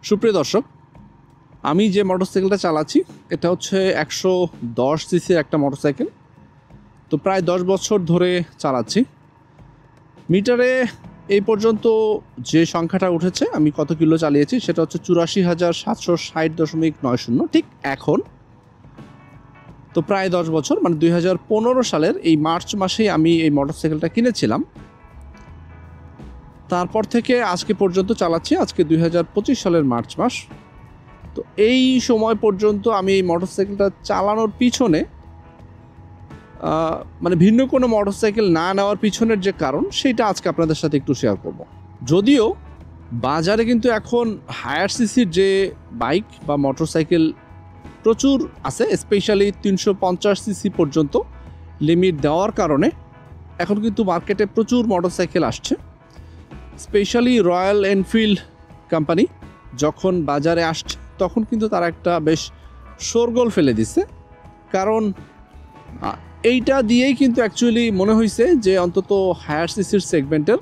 সুপ্রিয় দর্শক, আমি যে মোটরসাইকেলটা চালাচ্ছি এটা হচ্ছে 110 সিসির একটা মোটরসাইকেল। তো প্রায় 10 বছর ধরে চালাচ্ছি। মিটারে এই পর্যন্ত যে সংখ্যাটা উঠেছে, আমি কত কিলো চালিয়েছি সেটা হচ্ছে 84,760.90 ঠিক এখন। তো প্রায় 10 বছর, মানে 2015 সালের এই মার্চ মাসেই আমি এই মোটরসাইকেলটা কিনেছিলাম। তারপর থেকে আজকে পর্যন্ত চালাচ্ছি। আজকে 2025 সালের মার্চ মাস। তো এই সময় পর্যন্ত আমি এই মোটরসাইকেলটা চালানোর পিছনে মানে ভিন্ন কোনো মোটরসাইকেল না নেওয়ার পিছনের যে কারণ, সেটা আজকে আপনাদের সাথে একটু শেয়ার করব। যদিও বাজারে কিন্তু এখন হায়ার সিসির যে বাইক বা মোটরসাইকেল প্রচুর আছে, স্পেশালি 350 সিসি পর্যন্ত লিমিট দেওয়ার কারণে এখন কিন্তু মার্কেটে প্রচুর মোটরসাইকেল আসছে। স্পেশালি রয়্যাল এনফিল্ড কোম্পানি যখন বাজারে আসছে তখন কিন্তু তারা একটা বেশ শোরগোল ফেলে দিচ্ছে, কারণ এইটা দিয়েই কিন্তু অ্যাকচুয়ালি মনে হয়েছে যে অন্তত হায়ার সিসির সেগমেন্টের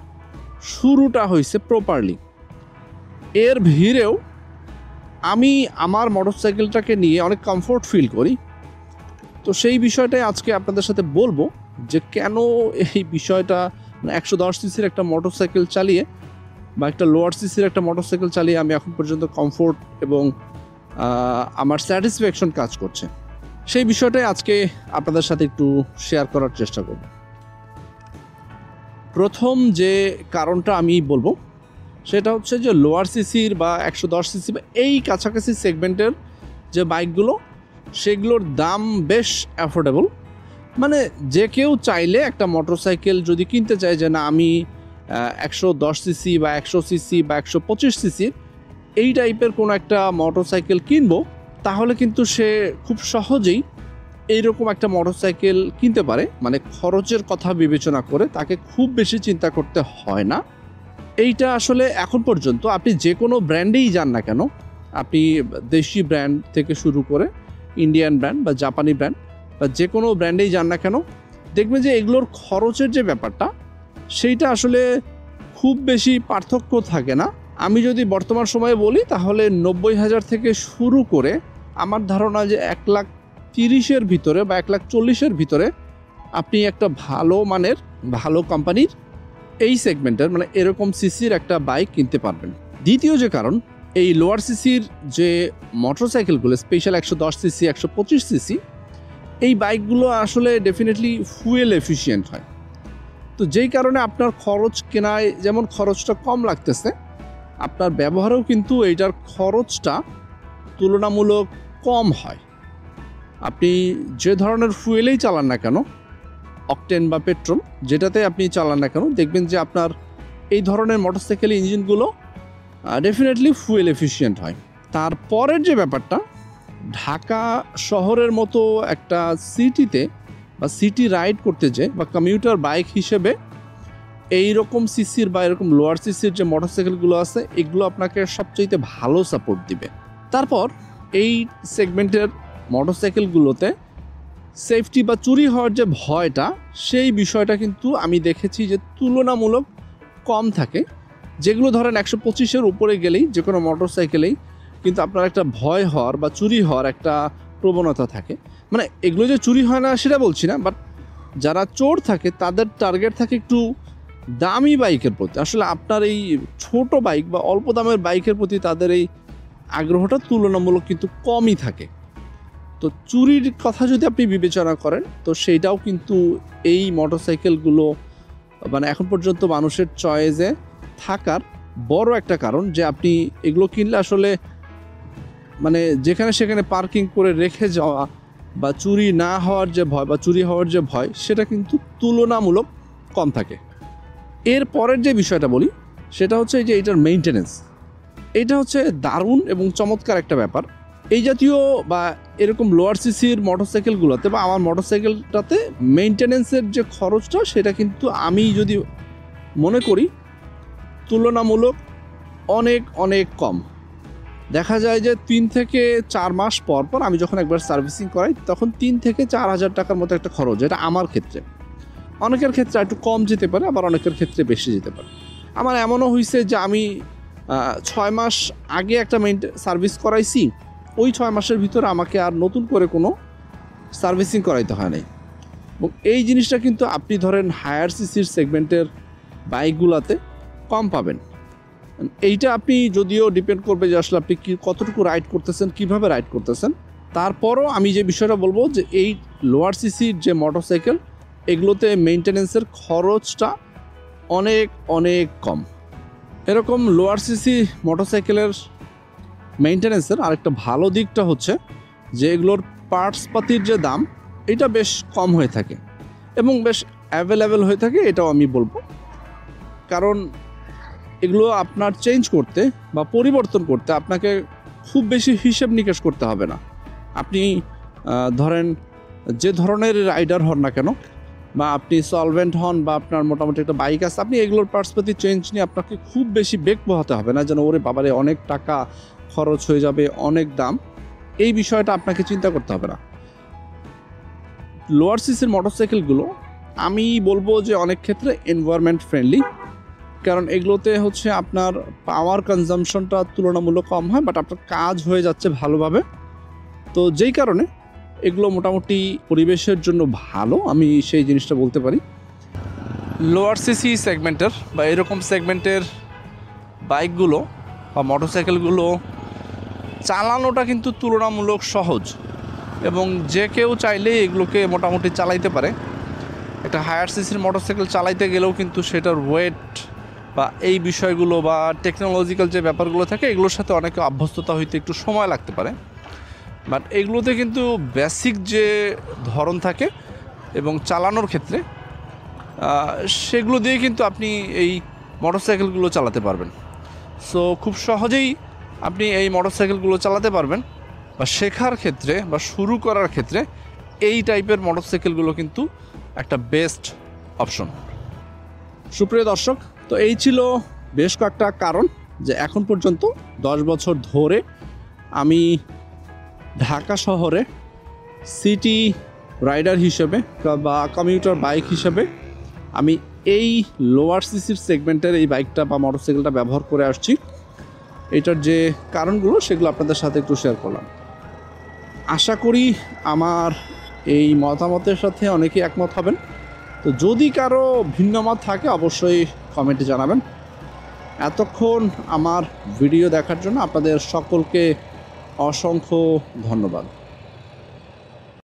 শুরুটা হয়েছে প্রপারলি। এর ভিড়েও আমি আমার মোটরসাইকেলটাকে নিয়ে অনেক কমফোর্ট ফিল করি। তো সেই বিষয়টাই আজকে আপনাদের সাথে বলবো যে কেন এই বিষয়টা, মানে 110 সিসির একটা মোটরসাইকেল চালিয়ে বা একটা লোয়ার সিসির একটা মোটরসাইকেল চালিয়ে আমি এখন পর্যন্ত কমফোর্ট এবং আমার স্যাটিসফ্যাকশন কাজ করছে, সেই বিষয়টাই আজকে আপনাদের সাথে একটু শেয়ার করার চেষ্টা করব। প্রথম যে কারণটা আমি বলবো সেটা হচ্ছে যে লোয়ার সিসির বা 110 সিসি বা এই কাছাকাছি সেগমেন্টের যে বাইকগুলো, সেগুলোর দাম বেশ অ্যাফোর্ডেবল। মানে যে কেউ চাইলে একটা মোটরসাইকেল যদি কিনতে চায় যে না আমি 110 সিসি বা 100 সিসি বা 125 সিসির এই টাইপের কোনো একটা মোটরসাইকেল কিনবো, তাহলে কিন্তু সে খুব সহজেই এইরকম একটা মোটরসাইকেল কিনতে পারে। মানে খরচের কথা বিবেচনা করে তাকে খুব বেশি চিন্তা করতে হয় না। এইটা আসলে এখন পর্যন্ত আপনি যে কোনো ব্র্যান্ডেই যান না কেন, আপনি দেশি ব্র্যান্ড থেকে শুরু করে ইন্ডিয়ান ব্র্যান্ড বা জাপানি ব্র্যান্ড বা যে কোনো ব্র্যান্ডেই যান না কেন, দেখবেন যে এগুলোর খরচের যে ব্যাপারটা সেইটা আসলে খুব বেশি পার্থক্য থাকে না। আমি যদি বর্তমান সময়ে বলি তাহলে 90,000 থেকে শুরু করে আমার ধারণা যে 1,30,000-এর ভিতরে বা 1,40,000-এর ভিতরে আপনি একটা ভালো মানের ভালো কোম্পানির এই সেগমেন্টের মানে এরকম সিসির একটা বাইক কিনতে পারবেন। দ্বিতীয় যে কারণ, এই লোয়ার সিসির যে মোটরসাইকেলগুলো স্পেশাল 110 সিসি 125 সিসি এই বাইকগুলো আসলে ডেফিনেটলি ফুয়েল এফিশিয়েন্ট হয়। তো যেই কারণে আপনার খরচ কেনায় যেমন খরচটা কম লাগতেছে, আপনার ব্যবহারেও কিন্তু এইটার খরচটা তুলনামূলক কম হয়। আপনি যে ধরনের ফুয়েলেই চালান না কেন, অকটেন বা পেট্রোল যেটাতে আপনি চালান না কেন, দেখবেন যে আপনার এই ধরনের মোটরসাইকেল ইঞ্জিনগুলো ডেফিনেটলি ফুয়েল এফিশিয়েন্ট হয়। তারপরের যে ব্যাপারটা, ঢাকা শহরের মতো একটা সিটিতে বা সিটি রাইড করতে যে বা কমিউটার বাইক হিসেবে এই রকম সিসির বা এরকম লোয়ার সিসির যে মোটরসাইকেলগুলো আছে এগুলো আপনাকে সবচেয়ে ভালো সাপোর্ট দিবে। তারপর এই সেগমেন্টের মোটরসাইকেলগুলোতে সেফটি বা চুরি হওয়ার যে ভয়টা, সেই বিষয়টা কিন্তু আমি দেখেছি যে তুলনামূলক কম থাকে। যেগুলো ধরেন 125-এর উপরে গেলেই যে কোনো মোটরসাইকেলেই কিন্তু আপনার একটা ভয় হওয়ার বা চুরি হওয়ার একটা প্রবণতা থাকে। মানে এগুলো যে চুরি হয় না সেটা বলছি না, বাট যারা চোর থাকে তাদের টার্গেট থাকে একটু দামি বাইকের প্রতি। আসলে আপনার এই ছোট বাইক বা অল্প দামের বাইকের প্রতি তাদের এই আগ্রহটা তুলনামূলক কিন্তু কমই থাকে। তো চুরির কথা যদি আপনি বিবেচনা করেন তো সেইটাও কিন্তু এই মোটরসাইকেলগুলো মানে এখন পর্যন্ত মানুষের চয়েসে থাকার বড় একটা কারণ, যে আপনি এগুলো কিনলে আসলে মানে যেখানে সেখানে পার্কিং করে রেখে যাওয়া বা চুরি না হওয়ার যে ভয় বা চুরি হওয়ার যে ভয় সেটা কিন্তু তুলনামূলক কম থাকে। এর পরের যে বিষয়টা বলি সেটা হচ্ছে যে এটার মেইনটেনেন্স। এটা হচ্ছে দারুণ এবং চমৎকার একটা ব্যাপার। এই জাতীয় বা এরকম লোয়ার সিসির মোটরসাইকেলগুলোতে বা আমার মোটরসাইকেলটাতে মেইনটেনেন্সের যে খরচটা সেটা কিন্তু আমি যদি মনে করি তুলনামূলক অনেক অনেক কম। দেখা যায় যে 3 থেকে 4 মাস পর পর আমি যখন একবার সার্ভিসিং করাই তখন 3 থেকে 4,000 টাকার মতো একটা খরচ, এটা আমার ক্ষেত্রে। অনেকের ক্ষেত্রে একটু কম যেতে পারে, আবার অনেকের ক্ষেত্রে বেশি যেতে পারে। আমার এমনও হয়েছে যে আমি 6 মাস আগে একটা সার্ভিস করাইছি, ওই 6 মাসের ভিতরে আমাকে আর নতুন করে কোনো সার্ভিসিং করাইতে হয় নাই। এবং এই জিনিসটা কিন্তু আপনি ধরেন হায়ার সিসির সেগমেন্টের বাইকগুলোতে কম পাবেন। এইটা আপনি যদিও ডিপেন্ড করবে যে আসলে আপনি কতটুকু রাইড করতেছেন, কিভাবে রাইড করতেছেন। তারপরও আমি যে বিষয়টা বলবো যে এই লোয়ার সিসির যে মোটরসাইকেল, এগুলোতে মেইনটেনেন্সের খরচটা অনেক অনেক কম। এরকম লোয়ার সিসি মোটরসাইকেলের মেইনটেনেন্সের আরেকটা ভালো দিকটা হচ্ছে যে এগুলোর পার্টসপাতির যে দাম, এটা বেশ কম হয়ে থাকে এবং বেশ অ্যাভেলেবেল হয়ে থাকে, এটাও আমি বলবো। কারণ এগুলো আপনার চেঞ্জ করতে বা পরিবর্তন করতে আপনাকে খুব বেশি হিসেব নিকেশ করতে হবে না। আপনি ধরেন যে ধরনের রাইডার হন না কেন, বা আপনি সলভেন্ট হন, বা আপনার মোটামুটি একটা বাইক আছে, আপনি এগুলোর পার্টসপাতি চেঞ্জ নিয়ে আপনাকে খুব বেশি বেগ পোহাতে হবে না, যেন ওরে বাবারে অনেক টাকা খরচ হয়ে যাবে, অনেক দাম, এই বিষয়টা আপনাকে চিন্তা করতে হবে না। লোয়ার সিসির মোটরসাইকেলগুলো আমি বলবো যে অনেক ক্ষেত্রে এনভায়রনমেন্ট ফ্রেন্ডলি, কারণ এগুলোতে হচ্ছে আপনার পাওয়ার কনজামশনটা তুলনামূলক কম হয়, বাট আপনার কাজ হয়ে যাচ্ছে ভালোভাবে। তো যেই কারণে এগুলো মোটামুটি পরিবেশের জন্য ভালো, আমি সেই জিনিসটা বলতে পারি। লোয়ার সিসি সেগমেন্টের বা এরকম সেগমেন্টের বাইকগুলো বা মোটরসাইকেলগুলো চালানোটা কিন্তু তুলনামূলক সহজ, এবং যে কেউ চাইলে এগুলোকে মোটামুটি চালাইতে পারে। একটা হায়ার সিসির মোটরসাইকেল চালাইতে গেলেও কিন্তু সেটার ওয়েট বা এই বিষয়গুলো বা টেকনোলজিক্যাল যে ব্যাপারগুলো থাকে, এগুলোর সাথে অনেকে অভ্যস্ততা হইতে একটু সময় লাগতে পারে। বাট এগুলোতে কিন্তু বেসিক যে ধরন থাকে এবং চালানোর ক্ষেত্রে সেগুলো দিয়ে কিন্তু আপনি এই মোটরসাইকেলগুলো চালাতে পারবেন। সো খুব সহজেই আপনি এই মোটরসাইকেলগুলো চালাতে পারবেন, বা শেখার ক্ষেত্রে বা শুরু করার ক্ষেত্রে এই টাইপের মোটরসাইকেলগুলো কিন্তু একটা বেস্ট অপশন। সুপ্রিয় দর্শক, তো এই ছিল বেশ কয়েকটা কারণ যে এখন পর্যন্ত 10 বছর ধরে আমি ঢাকা শহরে সিটি রাইডার হিসেবে বা কমিউটার বাইক হিসেবে আমি এই লোয়ার সিসির সেগমেন্টের এই বাইকটা বা মোটরসাইকেলটা ব্যবহার করে আসছি। এটার যে কারণগুলো সেগুলো আপনাদের সাথে একটু শেয়ার করলাম। আশা করি আমার এই মতামতের সাথে অনেকেই একমত হবেন। তো যদি কারো ভিন্ন মত থাকে অবশ্যই কমেন্টে জানাবেন। এতক্ষণ আমার ভিডিও দেখার জন্য আপনাদের সকলকে অসংখ্য ধন্যবাদ।